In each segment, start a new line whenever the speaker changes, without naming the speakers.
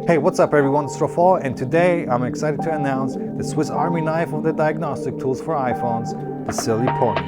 Hey, what's up everyone, it's Rafal, and today I'm excited to announce the Swiss Army knife of the diagnostic tools for iPhones, the Silly Pony.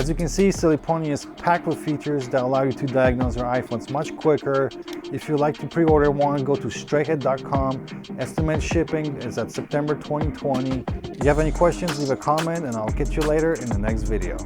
As you can see, Silly Pony is packed with features that allow you to diagnose your iPhones much quicker. If you'd like to pre-order one, go to straighthead.com. Estimated shipping is at September 2020. If you have any questions, leave a comment and I'll catch you later in the next video.